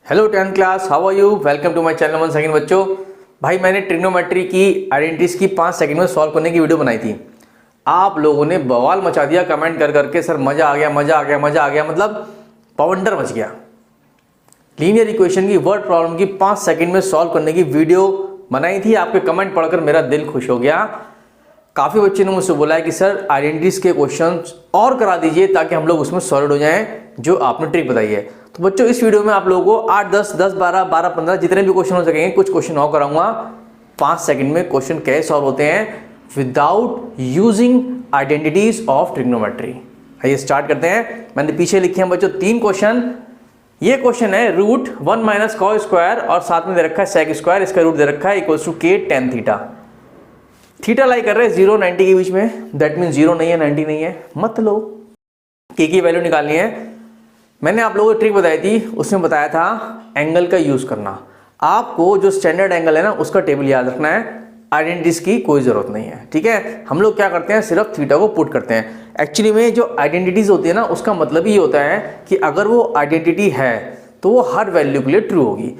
Hello 10th class, how are you? Welcome to my channel one second. बच्चों, भाई मैंने trigonometry की identities की 5 सेकंड में सॉल्व करने की वीडियो बनाई थी। आप लोगों ने बवाल मचा दिया कमेंट कर करके, सर मजा आ गया, मजा आ गया, मजा आ गया, मतलब पवंडर मच गया। लीनियर इक्वेशन की वर्ड प्रॉब्लम की 5 सेकंड में सॉल्व करने की वीडियो बनाई थी। आपके कमेंट पढ़कर मेरा दिल खुश हो गया। काफ़ी बच्चे ने मुझसे बोला है कि सर आइडेंटिटीज के क्वेश्चन और करा दीजिए ताकि हम लोग उसमें सॉलिड हो जाएं जो आपने ट्रिक बताई है। तो बच्चों, इस वीडियो में आप लोगों को 8, 10, 10, 12, 12, 15 जितने भी क्वेश्चन हो सकेंगे, कुछ क्वेश्चन और कराऊंगा। 5 सेकंड में क्वेश्चन कैसे सॉल्व होते हैं without using identities of trigonometry. आइए स्टार्ट करते हैं। मैंने पीछे लिखे हैं बच्चों 3 क्वेश्चन। ये क्वेश्चन है रूट 1 माइनस कॉस स्क्वायर और साथ में दे रखा है सेक स्क्वायर, इसका रूट दे रखा है इक्वल्स टू के टेन थीटा। थीटा लाई कर रहे हैं 0 90 के बीच में, दैट मीन 0 नहीं है 90 नहीं है, मत लो। के की वैल्यू निकालनी है। मैंने आप लोगों को ट्रिक बताई थी, उसमें बताया था एंगल का यूज करना। आपको जो स्टैंडर्ड एंगल है ना उसका टेबल याद रखना है, आइडेंटिटीज की कोई जरूरत नहीं है। ठीक है, हम लोग क्या करते हैं, सिर्फ थीटा को पुट करते हैं। एक्चुअली में जो आइडेंटिटीज होती है ना उसका मतलब ये होता है कि अगर वो आइडेंटिटी है तो वो हर वैल्यू के लिए ट्रू होगी।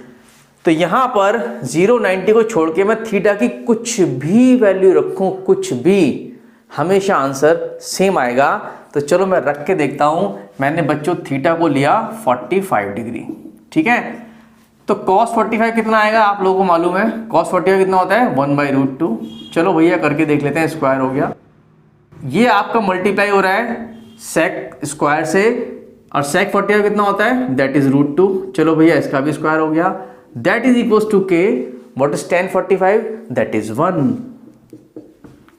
तो यहां पर 0 90 को छोड़ के मैं थीटा की कुछ भी वैल्यू रखूं, कुछ भी, हमेशा आंसर सेम आएगा। तो चलो मैं रख के देखता हूं। मैंने बच्चों थीटा को लिया 45 डिग्री। ठीक है, तो cos 45 कितना आएगा आप लोगों को मालूम है। cos 45 कितना होता है 1/√2। चलो भैया करके देख लेते हैं, स्क्वायर हो गया। ये आपका मल्टीप्लाई हो रहा है सेक स्क्वायर से, और सेक 45 कितना होता है, दैट इज √2। चलो भैया इसका भी स्क्वायर हो गया। दैट इज इक्वल्स टू के, what is tan 45, that is 1।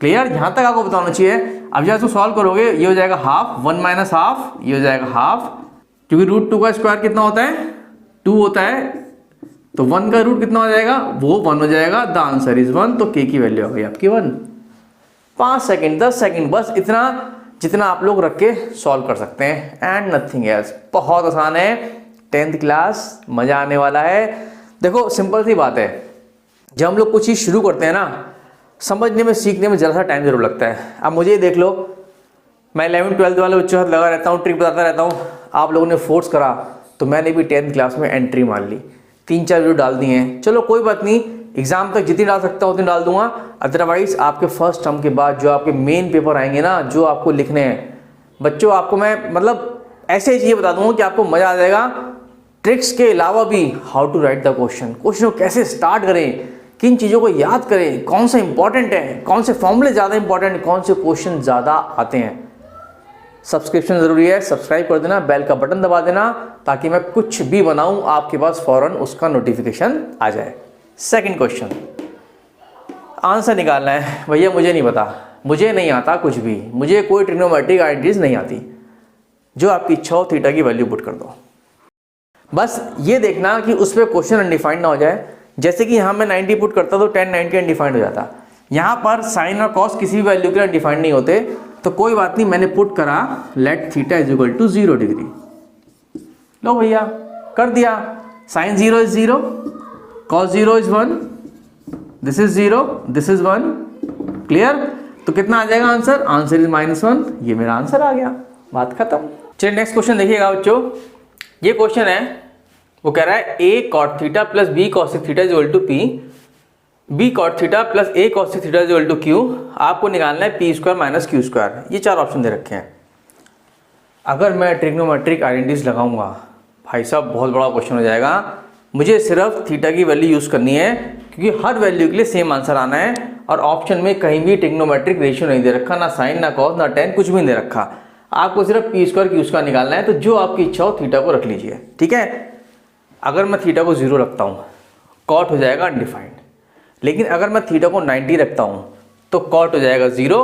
Clear? यहां तक आपको बताना चाहिए। अब जब इसको सॉल्व करोगे ये हो जाएगा हाफ, 1 माइनस हाफ, ये हो जाएगा हाफ, क्योंकि √2 का स्क्वायर कितना होता है 2 होता है, तो 1 का रूट कितना हो जाएगा, वो 1 हो जाएगा। The answer is 1। तो के की वैल्यू हो गई आपकी 1। 5 सेकंड 10 सेकंड, बस इतना जितना आप लोग रख के सॉल्व कर सकते हैं, एंड नथिंग एल्स। बहुत आसान है, 10th क्लास, मजा आने वाला है। देखो सिंपल सी बात है, जब हम लोग कुछ चीज शुरू करते हैं ना, समझने में सीखने में जरा सा टाइम जरूर लगता है। अब मुझे देख लो, मैं 11th 12th वाले बच्चों के साथ लगा रहता हूँ, ट्रिक बताता रहता हूँ। आप लोगों ने फोर्स करा तो मैंने भी 10th क्लास में एंट्री मार ली, 3-4 वीडियो डाल दी हैं। चलो कोई बात नहीं, एग्जाम तक जितनी डाल सकता हूँ उतनी डाल दूंगा। अदरवाइज आपके फर्स्ट टर्म के बाद जो आपके मेन पेपर आएंगे ना, जो आपको लिखने हैं बच्चों, आपको मैं मतलब ऐसे चीज़ें बता दूंगा कि आपको मजा आ जाएगा। ट्रिक्स के अलावा भी how to write the question को कैसे स्टार्ट करें, किन चीज़ों को याद करें, कौन सा इंपॉर्टेंट है, कौन से फॉर्मूले ज़्यादा इंपॉर्टेंट, कौन से क्वेश्चन ज़्यादा आते हैं। सब्सक्रिप्शन ज़रूरी है, सब्सक्राइब कर देना, बेल का बटन दबा देना, ताकि मैं कुछ भी बनाऊं आपके पास फौरन उसका नोटिफिकेशन आ जाए। सेकंड क्वेश्चन, आंसर निकालना है। भैया मुझे नहीं पता, मुझे नहीं आता कुछ भी, मुझे कोई ट्रिग्नोमेट्रिक आइडेंटिटीज नहीं आती। जो आपकी इच्छा हो थीटा की वैल्यू पुट कर दो। बस ये देखना कि उस पर क्वेश्चन अनडिफाइंड ना हो जाए। जैसे कि यहाँ मैं 90 पुट करता तो tan 90 अनडिफाइंड हो जाता। यहाँ पर साइन और कॉस किसी भी वैल्यू के लिए अनडिफाइंड नहीं होते, तो कोई बात नहीं, मैंने पुट करा let theta is equal to 0 degree. लो भैया कर दिया, sine 0 is 0, cos 0 is 1, this is 0, this is 1। Clear? तो कितना आ जाएगा आंसर, आंसर इज -1। ये मेरा आंसर आ गया, बात खत्म। चलिए नेक्स्ट क्वेश्चन देखिएगा बच्चों। ये क्वेश्चन है, वो कह रहा है a cot theta plus b cos theta is equal to p, b cot theta plus a cos theta is equal to q। आपको निकालना है p square minus q square. ये 4 ऑप्शन दे रखे हैं। अगर मैं ट्रिग्नोमेट्रिक आइडेंटिटीज लगाऊंगा भाई साहब, बहुत बड़ा क्वेश्चन हो जाएगा। मुझे सिर्फ थीटा की वैल्यू यूज करनी है, क्योंकि हर वैल्यू के लिए सेम आंसर आना है, और ऑप्शन में कहीं भी ट्रिग्नोमेट्रिक रेशियो नहीं दे रखा, ना साइन ना कॉस ना tan, कुछ भी नहीं दे रखा। आपको सिर्फ p स्क्वायर q स्क्वायर निकालना है। तो जो आपकी इच्छा हो थीटा को रख लीजिए। ठीक है, अगर मैं थीटा को 0 रखता हूँ कॉट हो जाएगा अनडिफाइंड, लेकिन अगर मैं थीटा को 90 रखता हूँ तो कॉट हो जाएगा 0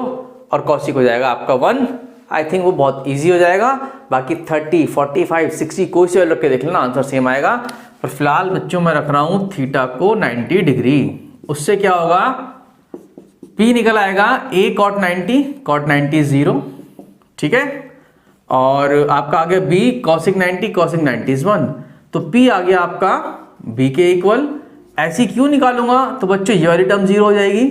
और कॉसिक हो जाएगा आपका 1। आई थिंक वो बहुत इजी हो जाएगा। बाकी 30, 45, 60 कोई से रख के देख लेना, आंसर सेम आएगा। पर फिलहाल बच्चों मैं रख रहा हूँ थीटा को 90 डिग्री। उससे क्या होगा, P निकल आएगा a cot 90, cot 90 0। ठीक है, और आपका आ गया b cosic 90, cosic 90 is 1। तो P आ गया आपका B के इक्वल। ऐसी क्यों निकालूंगा, तो बच्चों ये वाली टर्म 0 हो जाएगी,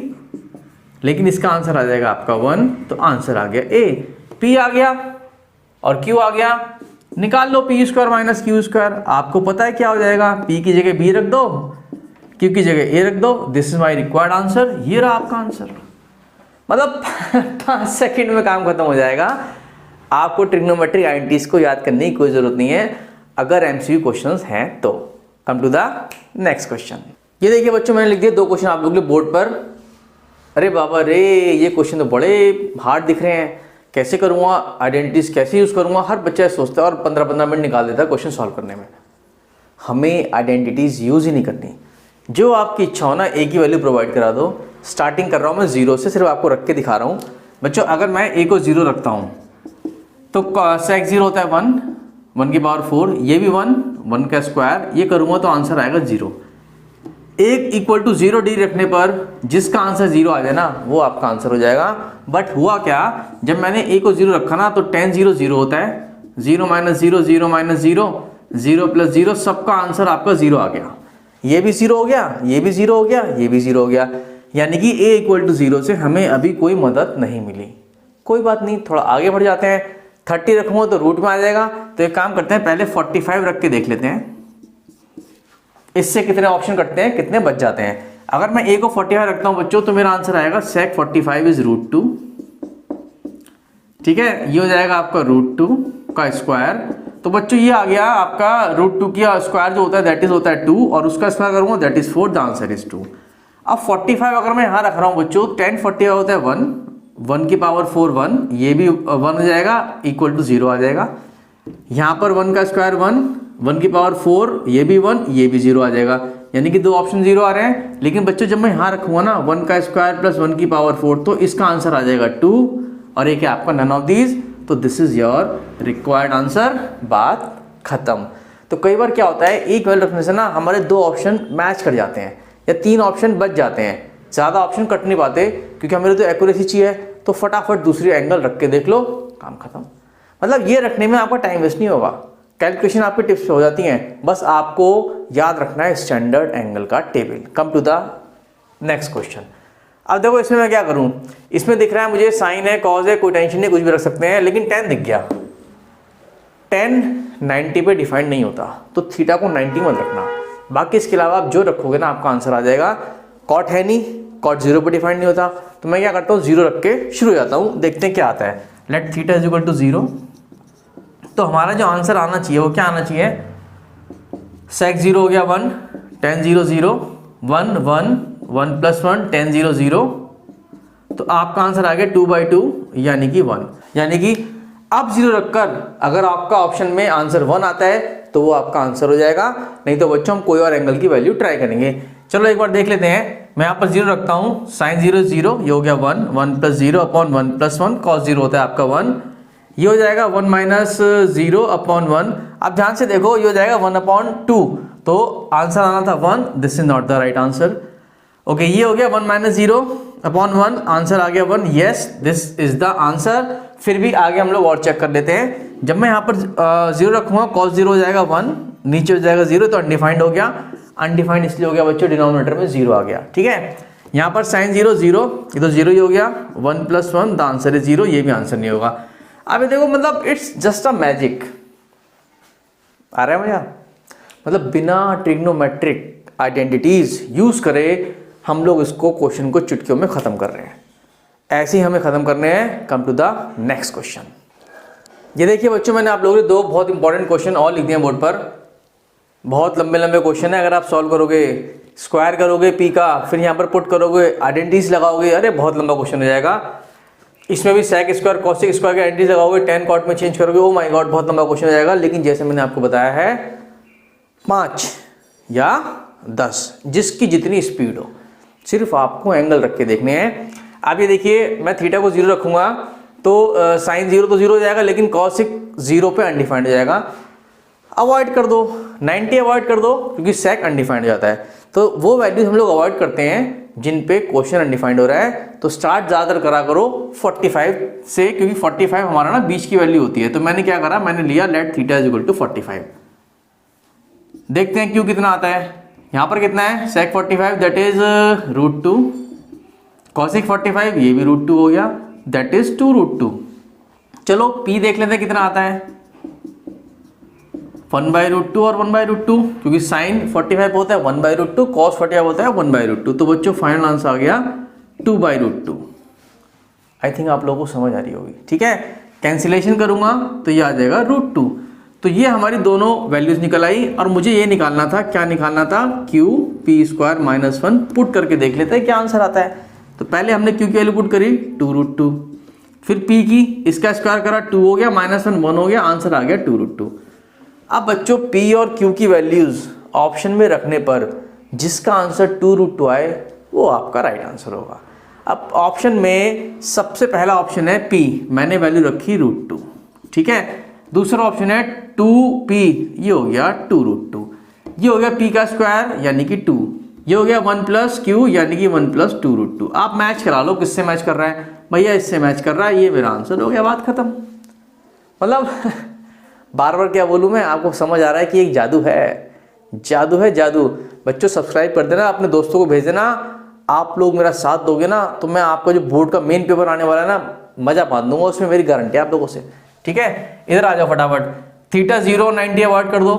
लेकिन इसका आंसर आ जाएगा आपका 1। तो आंसर आ गया A। P आ गया और Q आ गया, निकाल लो P square minus Q square. आपको पता है क्या हो जाएगा, पी की जगह बी रख दो, क्यू की जगह ए रख दो। This is my required answer. ये रहा आपका आंसर। मतलब 5 सेकंड में काम खत्म हो जाएगा। आपको ट्रिग्नोमेट्रिक आइडेंटिटीज को याद करने की कोई जरूरत नहीं है अगर एमसीक्यू क्वेश्चंस हैं तो। Come to the next question. ये देखिए बच्चों, मैंने लिख दिया 2 क्वेश्चन आप लोगों के लिए बोर्ड पर। अरे बाबा रे, ये क्वेश्चन तो बड़े हार्ड दिख रहे हैं, कैसे करूँगा, आइडेंटिटीज कैसे यूज़ करूँगा। हर बच्चा सोचता है और 15-15 मिनट निकाल देता है क्वेश्चन सॉल्व करने में। हमें आइडेंटिटीज यूज़ ही नहीं करनी। जो आपकी इच्छा हो ना, एक ही वैल्यू प्रोवाइड करा दो। स्टार्टिंग कर रहा हूँ मैं 0 से, सिर्फ आपको रख के दिखा रहा हूँ बच्चों। अगर मैं a को 0 रखता हूँ तो sec 0 होता है 1, 1 की पावर 4, ये भी 1, 1 का स्क्वायर, ये करूँगा तो आंसर आएगा 0। 1 इक्वल टू 0 डी रखने पर जिसका आंसर 0 आ जाए ना, वो आपका आंसर हो जाएगा। बट हुआ क्या, जब मैंने a को 0 रखा ना तो tan 0 0 होता है, 0 माइनस 0 0 माइनस 0, 0 प्लस 0, सबका आंसर आपका 0 आ गया। ये भी 0 हो गया, ये भी 0 हो गया, ये भी 0 हो गया। यानी कि a इक्वल टू 0 से हमें अभी कोई मदद नहीं मिली। कोई बात नहीं, थोड़ा आगे बढ़ जाते हैं। 30 रखूँगा तो रूट में आ जाएगा। तो एक काम करते हैं, पहले 45 रख के देख लेते हैं, इससे कितने ऑप्शन कटते हैं, कितने बच जाते हैं। अगर मैं a को 45 रखता हूं बच्चों तो मेरा आंसर आएगा sec 45 इज √2। ठीक है, ये हो जाएगा आपका √2 का स्क्वायर। तो बच्चों ये आ गया आपका √2 का स्क्वायर जो होता है दैट इज होता है 2, और उसका स्क्वायर करूंगा that is 4, the answer is 2। अब 45 अगर मैं यहाँ रख रहा हूँ बच्चों, 10 45 होता है 1, 1 की पावर 4 1, ये भी 1 हो जाएगा, इक्वल टू 0 आ जाएगा। यहाँ पर 1 का स्क्वायर 1, 1 की पावर 4, ये भी 1, ये भी 0 आ जाएगा। यानी कि 2 ऑप्शन 0 आ रहे हैं। लेकिन बच्चों जब मैं यहाँ रखूंगा ना 1 का स्क्वायर प्लस 1 की पावर 4, तो इसका आंसर आ जाएगा 2, और एक है आपका नन ऑफ दीज। तो this is your required answer. बात खत्म। तो कई बार क्या होता है, एक वैल्यू रखने से ना हमारे 2 ऑप्शन मैच कर जाते हैं या 3 ऑप्शन बच जाते हैं, ज़्यादा ऑप्शन कट नहीं पाते, क्योंकि हमें तो एक्यूरेसी चाहिए। तो फटाफट दूसरी एंगल रख के देख लो, काम खत्म। मतलब ये रखने में आपका टाइम वेस्ट नहीं होगा, कैलकुलेशन आपकी टिप्स हो जाती हैं। बस आपको याद रखना है स्टैंडर्ड एंगल का table. Come to the next question. अब देखो इसमें मैं क्या करूं, इसमें दिख रहा है मुझे साइन है, कॉज है, कोई टेंशन नहीं, कुछ भी रख सकते हैं, लेकिन tan दिख गया। tan 90 पे डिफाइंड नहीं होता, तो थीटा को 90 मत रखना। बाकी इसके अलावा आप जो रखोगे ना आपका आंसर आ जाएगा। कॉट है नहीं, कॉट 0 पे डिफाइंड नहीं होता, तो मैं क्या करता हूँ 0 रख के शुरू हो जाता हूँ, देखते हैं क्या आता है। Let theta is equal to 0। तो हमारा जो आंसर आना चाहिए वो क्या आना चाहिए, sec 0 हो गया 1, tan 0 0, 1 1, 1 प्लस 1, tan 0 0। तो आपका आंसर आ गया 2/2 यानी कि 1। यानी कि अब 0 रखकर अगर आपका ऑप्शन में आंसर 1 आता है तो वो आपका आंसर हो जाएगा। नहीं तो बच्चों हम कोई और एंगल की वैल्यू ट्राई करेंगे। चलो एक बार देख लेते हैं। मैं यहाँ पर 0 रखता हूँ, sin 0 0, ये हो गया 1, 1 प्लस 0 अपॉन 1 प्लस 1, cos 0 होता है आपका 1, ये हो जाएगा 1 माइनस 0 अपॉन 1। अब ध्यान से देखो, ये हो जाएगा 1/2, तो आंसर आना था 1, this is not the right answer. Okay, ये हो गया 1 माइनस 0 अपॉन 1, आंसर आ गया 1, yes this is the answer. फिर भी आगे हम लोग और चेक कर लेते हैं। जब मैं यहाँ पर 0 रखूंगा cos 0 हो जाएगा 1, नीचे हो जाएगा 0, तो अनडिफाइंड हो गया। अनडिफाइंड इसलिए हो गया बच्चों, डिनोमिनेटर में 0 आ गया। ठीक है, यहाँ पर sin 0 0, ये तो 0 ही हो गया, 1 प्लस 1, द आंसर इज 0, ये भी आंसर नहीं होगा। अभी देखो मतलब इट्स जस्ट अ मैजिक। आ रहा है मजा? मतलब बिना ट्रिग्नोमेट्रिक आइडेंटिटीज यूज करे हम लोग इसको क्वेश्चन को चुटकियों में खत्म कर रहे हैं। ऐसे ही हमें खत्म करने हैं। Come to the next question. ये देखिए बच्चों, मैंने आप लोगों के 2 बहुत इंपॉर्टेंट क्वेश्चन और लिख दिए बोर्ड पर। बहुत लंबे लंबे क्वेश्चन है, अगर आप सॉल्व करोगे, स्क्वायर करोगे पी का, फिर यहाँ पर पुट करोगे, आइडेंटिटीज लगाओगे, अरे बहुत लंबा क्वेश्चन हो जाएगा। इसमें भी sec स्क्वायर cosec स्क्वायर के आइडेंटिटीज लगाओगे, tan cot में चेंज करोगे, ओ माय गॉड बहुत लंबा क्वेश्चन हो जाएगा। लेकिन जैसे मैंने आपको बताया है 5 या 10, जिसकी जितनी स्पीड हो, सिर्फ आपको एंगल रख के देखने हैं। आप ये देखिए, मैं थीटा को 0 रखूंगा तो sin 0 तो 0 हो जाएगा, लेकिन cosec 0 पे अनडिफाइंड हो जाएगा। अवॉइड कर दो, 90 अवॉइड कर दो, क्योंकि sec अनडिफाइंड हो जाता है। तो वो वैल्यूज हम लोग अवॉइड करते हैं जिन पे क्वेश्चन अनडिफाइंड हो रहा है। तो स्टार्ट ज़्यादातर करा करो 45 से, क्योंकि 45 हमारा ना बीच की वैल्यू होती है। तो मैंने क्या करा, मैंने लिया let theta is equal to 45। देखते हैं क्यों कितना आता है। यहाँ पर कितना है, sec 45 दैट इज √2, cosec 45 ये भी √2 हो गया, दैट इज 2√2। चलो p देख लेते हैं कितना आता है। 1/√2 और 1/√2, क्योंकि साइन 45 होता है 1/√2, कॉस 45 होता है 1/√2। तो बच्चों फाइनल आंसर आ गया 2/√2। आई थिंक आप लोगों को समझ आ रही होगी। ठीक है, कैंसिलेशन करूंगा तो ये आ जाएगा √2। तो ये हमारी दोनों वैल्यूज निकल आई और मुझे ये निकालना था, क्या निकालना था, q p² - 1 पुट करके देख लेते हैं क्या आंसर आता है। तो पहले हमने q की वैल्यू पुट करी 2√2, फिर p की, इसका स्क्वायर करा 2 हो गया, -1 1 हो गया, आंसर आ गया 2√2। अब बच्चों p और q की वैल्यूज ऑप्शन में रखने पर जिसका आंसर 2√2 आए वो आपका राइट आंसर होगा। अब ऑप्शन में सबसे पहला ऑप्शन है p, मैंने वैल्यू रखी √2। ठीक है, दूसरा ऑप्शन है 2p, ये हो गया 2√2, ये हो गया p का स्क्वायर यानी कि 2, ये हो गया 1 + q यानी कि 1 + 2√2। आप मैच करा लो, किससे मैच कर रहा है भैया, इससे मैच कर रहा है, ये मेरा आंसर हो गया, बात खत्म। मतलब बार बार क्या बोलूं मैं, आपको समझ आ रहा है कि एक जादू है, जादू है, जादू। बच्चों सब्सक्राइब कर देना, अपने दोस्तों को भेज देना, आप लोग मेरा साथ दोगे ना तो मैं आपका जो बोर्ड का मेन पेपर आने वाला है ना, मजा बांध दूंगा, उसमें मेरी गारंटी है आप लोगों से। ठीक है, इधर आ जाओ फटाफट, थीटा 0 90 अवॉइड कर दो,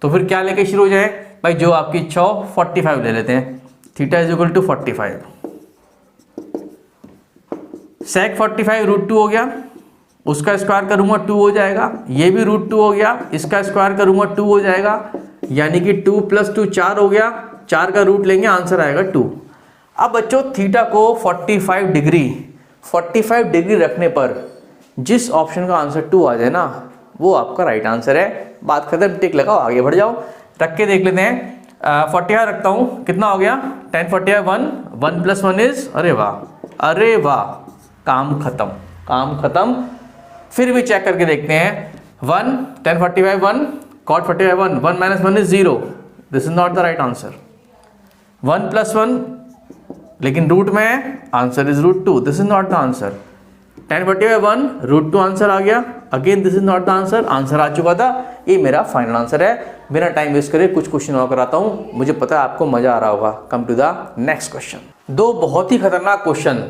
तो फिर क्या लेके शुरू हो जाए भाई, जो आपकी इच्छा हो, 45 ले लेते हैं। थीटा = 45, sec 45 √2 हो गया, उसका स्क्वायर करूंगा 2 हो जाएगा, ये भी √2 हो गया, इसका स्क्वायर करूंगा 2 हो जाएगा, यानी कि 2 + 2 4 हो गया, 4 का रूट लेंगे, आंसर आएगा 2। अब बच्चों थीटा को 45 डिग्री रखने पर जिस ऑप्शन का आंसर 2 आ जाए ना, वो आपका राइट आंसर है, बात खत्म, टिक लगाओ, आगे बढ़ जाओ। रख के देख लेते हैं, 45 रखता हूं, कितना हो गया, 10 45 1, 1 + 1 इज, अरे वाह, अरे वाह, काम खत्म, काम खत्म। फिर भी चेक करके देखते हैं, 1 10 45 1, cot 45 1, 1 - 1 is 0, this is not the right answer. 1 + 1 लेकिन रूट में है, answer is √2, this is not the answer. 10 45 1, √2 answer आ गया, again this is not the answer, answer आ चुका था, ये मेरा फाइनल आंसर है। बिना टाइम वेस्ट करे कुछ क्वेश्चन और कराता हूं, मुझे पता है आपको मजा आ रहा होगा। Come to the next question. दो बहुत ही खतरनाक क्वेश्चन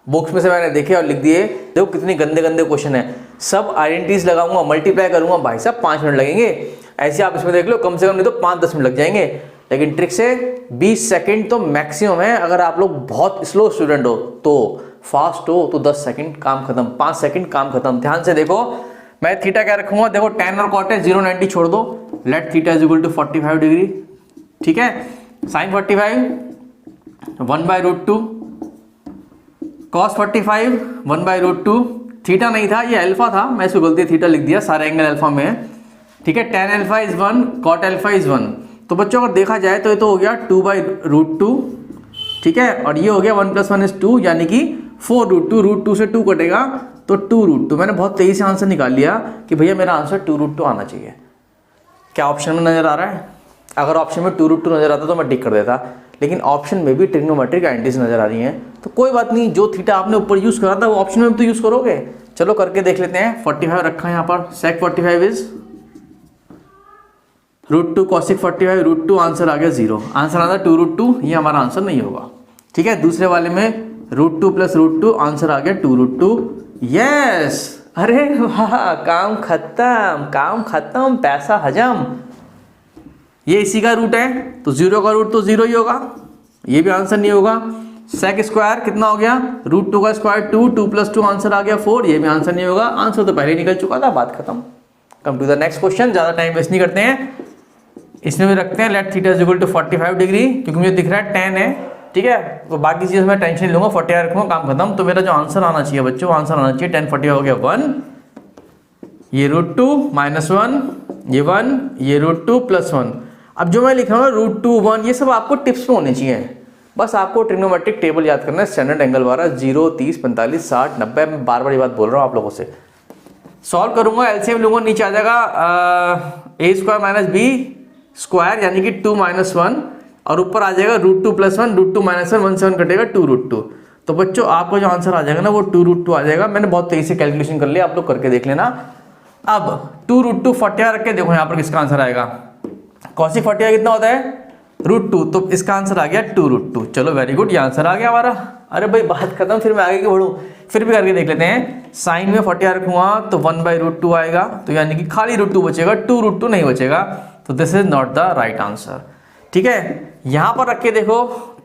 बुक्स में से मैंने देखे और लिख दिए, देखो कितने गंदे गंदे क्वेश्चन है। सब आइडेंटिटीज लगाऊंगा, मल्टीप्लाई करूंगा, भाई साहब 5 मिनट लगेंगे। ऐसे आप इसमें देख लो, कम से कम नहीं तो 5-10 मिनट लग जाएंगे, लेकिन ट्रिक से 20 सेकंड तो मैक्सिमम है। अगर आप लोग बहुत स्लो स्टूडेंट हो तो, फास्ट हो तो 10 सेकंड काम खत्म, 5 सेकंड काम खत्म। ध्यान से देखो, मैं थीटा क्या रखूंगा, देखो tan और cot है, 0 90 छोड़ दो, लेट थीटा = 45 डिग्री। ठीक है, sin 45 1/√2, cos 45 1/√2, थीटा नहीं था, ये अल्फा था, मैं इसको गलती थीटा लिख दिया, सारे एंगल अल्फा में है। ठीक है, tan alpha is 1, cot alpha is 1। तो बच्चों अगर देखा जाए तो ये तो हो गया 2/√2। ठीक है, और ये हो गया 1 + 1 इज 2, यानी कि 4√2, √2 से 2 कटेगा तो 2√2। मैंने बहुत तेजी से आंसर निकाल लिया कि भैया मेरा आंसर 2√2 आना चाहिए। क्या ऑप्शन में नजर आ रहा है? अगर ऑप्शन में 2√2 नजर आता तो मैं टिक कर देता, लेकिन ऑप्शन में भी ट्रिग्नोमेट्रिक आइडेंटिटीज नजर आ रही हैं, तो कोई बात नहीं, जो थीटा आपने ऊपर यूज करा था वो ऑप्शन में भी तो यूज करोगे। चलो करके देख लेते हैं। 45 रखा है यहाँ पर, sec 45 इज √2 cosec 45, √2, आंसर आ गया 0, आंसर आता 2√2, ये हमारा आंसर नहीं होगा। ठीक है, दूसरे वाले में √2 + √2, आंसर आ गया 2√2, यस, अरे वाह, काम खत्म, काम खत्म, पैसा हजम। ये इसी का रूट है तो 0 का रूट तो 0 ही होगा, ये भी आंसर नहीं होगा। sec स्क्वायर कितना हो गया, √2 का स्क्वायर 2, 2 + 2 आंसर आ गया 4, ये भी आंसर नहीं होगा, आंसर तो पहले निकल चुका था, बात खत्म। Come to the next question, ज्यादा टाइम वेस्ट नहीं करते हैं, इसमें भी रखते हैं लेट थीटा = 45 डिग्री, क्योंकि मुझे दिख रहा है 10 है। ठीक है, तो बाकी चीज़ मैं टेंशन नहीं लूंगा, 45 रखूंगा, काम खत्म। तो मेरा जो आंसर आना चाहिए बच्चों, आंसर आना चाहिए 10 45 हो गया 1, ये √2 -1, ये 1, ये √2 + 1। अब जो मैं लिख रहा हूँ √2 1, ये सब आपको टिप्स में होने चाहिए, बस आपको ट्रिग्नोमेट्रिक टेबल याद करना है, स्टैंडर्ड एंगल वाला 0 30 45 60 90। मैं बार बार ये बात बोल रहा हूँ आप लोगों से। सॉल्व करूंगा, एलसीएम लूंगा, नीचे आ जाएगा a² - b² यानी कि 2 - 1, और ऊपर आ जाएगा √2 + 1, √2 - 1 7 कटेगा 2√2। तो बच्चों आपका जो आंसर आ जाएगा ना वो 2√2 आ जाएगा। मैंने बहुत तेजी से कैलकुलेशन कर लिया, आप लोग करके देख लेना। अब 2√2 45 रख के देखो यहाँ पर किसका आंसर आएगा। cosec 45 कितना होता है, √2, तो इसका आंसर आ गया 2√2। चलो वेरी गुड, ये आंसर आ गया हमारा। अरे भाई बात खत्म, फिर मैं आगे की बढ़ूँ, फिर भी करके देख लेते हैं। साइन में 40 रखूंगा तो 1/√2 आएगा, तो यानी कि खाली √2 बचेगा, 2√2 नहीं बचेगा, तो this is not the right answer. ठीक है, यहां पर रख के देखो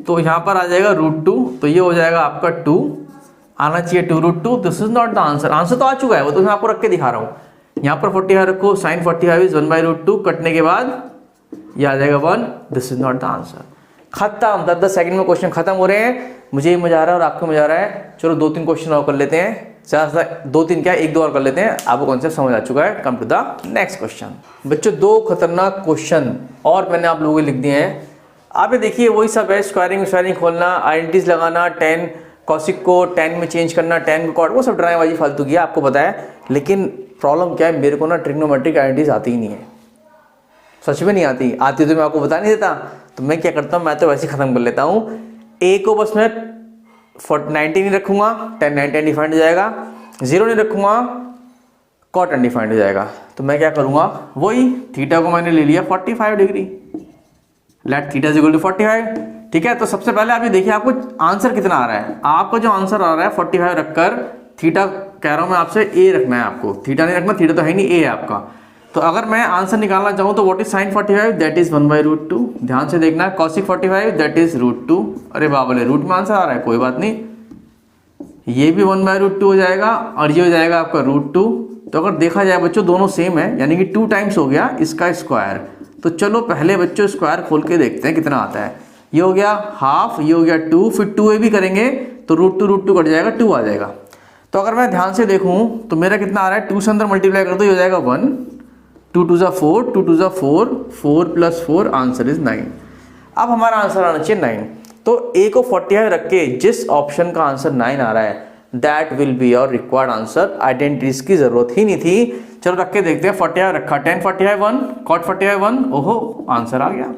तो यहां पर आ जाएगा √2, तो ये हो जाएगा आपका 2, आना चाहिए 2√2, this is not the answer. Answer तो आ चुका है, वो तो मैं आपको रख के दिखा रहा हूं। यहाँ पर 45 रखो, साइन 45 इज 1/√2, कटने के बाद ये आ जाएगा 1, this is not the answer. खत्म, 10 सेकंड में क्वेश्चन खत्म हो रहे हैं। मुझे ही मजा आ रहा है और आपको मजा आ रहा है। चलो 2-3 क्वेश्चन और कर लेते हैं, 2-3 क्या 1-2 और कर लेते हैं, आपको कॉन्सेप्ट समझ आ चुका है। Come to the next question. बच्चों 2 खतरनाक क्वेश्चन और मैंने आप लोगों को लिख दिए हैं। आप ये देखिए वही सब है, स्क्वायरिंग खोलना, आइडेंटिटीज लगाना, tan कॉसिक को tan में चेंज करना, tan को कॉट, वो सब ड्राइंगबाजी फालतू की है, आपको पता है। लेकिन प्रॉब्लम क्या है, मेरे को ना ट्रिग्नोमेट्रिक आइडेंटिटीज आती ही नहीं है, सच में नहीं आती तो मैं आपको बता नहीं देता। तो मैं क्या करता हूँ, मैं तो वैसे ही खत्म कर लेता हूँ। ए को बस मैं 90 नहीं रखूंगा, tan 90 अनडिफाइंड हो जाएगा, 0 नहीं रखूंगा, कॉट अनडिफाइंड हो जाएगा। तो मैं क्या करूंगा, वही थीटा को मैंने ले लिया 45 degree, let theta is equal to 45। ठीक है, तो सबसे पहले आप ये देखिए आपको आंसर कितना आ रहा है। आपको जो आंसर आ रहा है 45 रखकर, थीटा कह रहा हूं मैं आपसे ए रखना है आपको, थीटा नहीं रखना, थीटा तो है नहीं, ए है आपका। तो अगर मैं आंसर निकालना चाहूँ तो what is sine 45, that is 1/√2। ध्यान से देखना, कॉसिक 45 दैट इज √2। अरे बाबले, रूट में आंसर आ रहा है, कोई बात नहीं, ये भी 1/√2 हो जाएगा और ये हो जाएगा आपका √2। तो अगर देखा जाए बच्चों दोनों सेम है, यानी कि 2 टाइम्स हो गया इसका स्क्वायर। तो चलो पहले बच्चों स्क्वायर खोल के देखते हैं कितना आता है। ये हो गया हाफ, ये हो गया 2, फिर 2a भी करेंगे तो √2 कट जाएगा, 2 आ जाएगा। तो अगर मैं ध्यान से देखूं तो मेरा कितना आ रहा है, 2 से अंदर मल्टीप्लाई कर दो, ये हो जाएगा 1, 2 2 4, 2 2 4, 4 + 4, आंसर इज 9। अब हमारा आंसर आना चाहिए 9। तो a को 45 रख के जिस ऑप्शन का आंसर 9 आ रहा है, that will be your required answer. Identities की जरूरत ही नहीं थी। चलो रख के देखते हैं। 45 रखा, tan 45 1, cot 45 1, ओहो आंसर आ गया,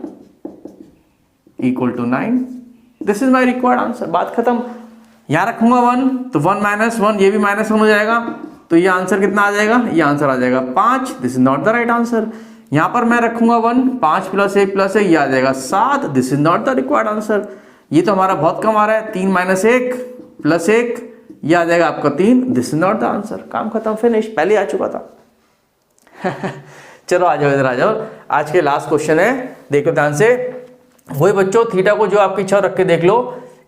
equal to 9। This is my required answer, बात खत्म। यहां रखूंगा 1 तो 1 - 1, ये भी -1 हो जाएगा, तो ये आंसर कितना आ जाएगा, ये आंसर आ जाएगा 5। This is not the right answer. यहां पर मैं रखूंगा 1, 5 + 1 + 1, ये आ जाएगा 7। This is not the required answer. ये तो हमारा बहुत कम आ रहा है, 3 - 1 + 1, ये आ जाएगा आपका 3। This is not the answer. काम खत्म, फिनिश, पहले आ चुका था। चलो आ जाओ, इधर आ जाओ। आज के लास्ट क्वेश्चन है, देखो ध्यान से। वही बच्चों थीटा को जो आपकी इच्छा रख के देख लो।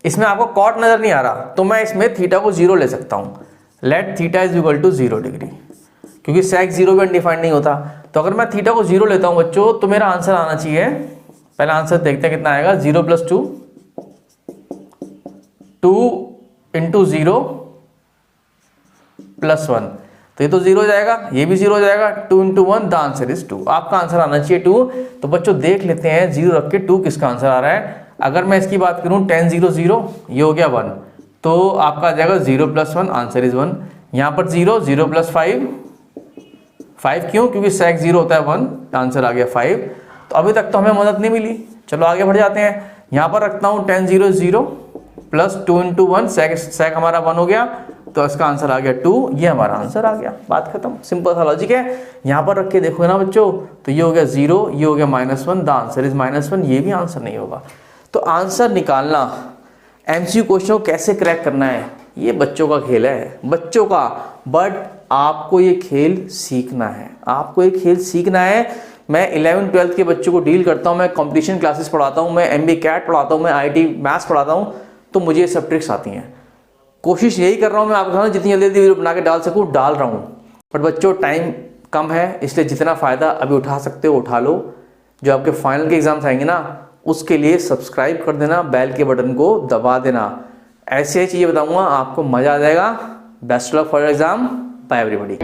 इसमें आपको कॉट नजर नहीं आ रहा, तो मैं इसमें थीटा को 0 ले सकता हूं। Let theta is equal to 0 degree, क्योंकि सेक 0 भी अनडिफाइंड नहीं होता। तो अगर मैं थीटा को 0 लेता हूं बच्चों, तो मेरा आंसर आना चाहिए, पहला आंसर देखते हैं कितना आएगा, 0 + 2, 2 × 0 + 1, तो ये तो 0 हो जाएगा, ये भी 0 हो जाएगा, 2 × 1, द आंसर इज 2। आपका आंसर आना चाहिए 2। तो बच्चों देख लेते हैं 0 रख के 2 किसका आंसर आ रहा है। अगर मैं इसकी बात करूं, tan 0 0, ये हो गया 1, तो आपका आ जाएगा 0 + 1, आंसर इज 1। यहाँ पर 0 0 + 5, 5 क्यों, क्योंकि sec 0 होता है 1, आंसर आ गया 5। तो अभी तक तो हमें मदद नहीं मिली, चलो आगे बढ़ जाते हैं। यहाँ पर रखता हूँ tan 0 0 + 2 × 1, sec हमारा 1 हो गया, तो इसका आंसर आ गया 2। ये हमारा आंसर आ गया, बात खत्म, सिंपल सा लॉजिक है। यहाँ पर रख के देखो ना बच्चों, तो ये हो गया 0, ये हो गया -1, द आंसर इज -1, ये भी आंसर नहीं होगा। तो आंसर निकालना, एमसीक्यू क्वेश्चन को कैसे क्रैक करना है, ये बच्चों का खेल है, बच्चों का। बट आपको ये खेल सीखना है, आपको ये खेल सीखना है। मैं 11th 12th के बच्चों को डील करता हूँ, मैं कंपटीशन क्लासेस पढ़ाता हूँ, मैं MBA कैट पढ़ाता हूँ, मैं IIT मैथ्स पढ़ाता हूँ, तो मुझे ये सब ट्रिक्स आती हैं। कोशिश यही कर रहा हूँ मैं आपके सामने जितनी जल्दी वीडियो बना के डाल सकूँ डाल रहा हूँ। बट बच्चों टाइम कम है, इसलिए जितना फ़ायदा अभी उठा सकते हो उठा लो। जो आपके फाइनल के एग्जाम्स आएंगे ना, उसके लिए सब्सक्राइब कर देना, बेल के बटन को दबा देना। ऐसे चीज़ें बताऊँगा, आपको मज़ा आ जाएगा। Best luck for exam, bye everybody.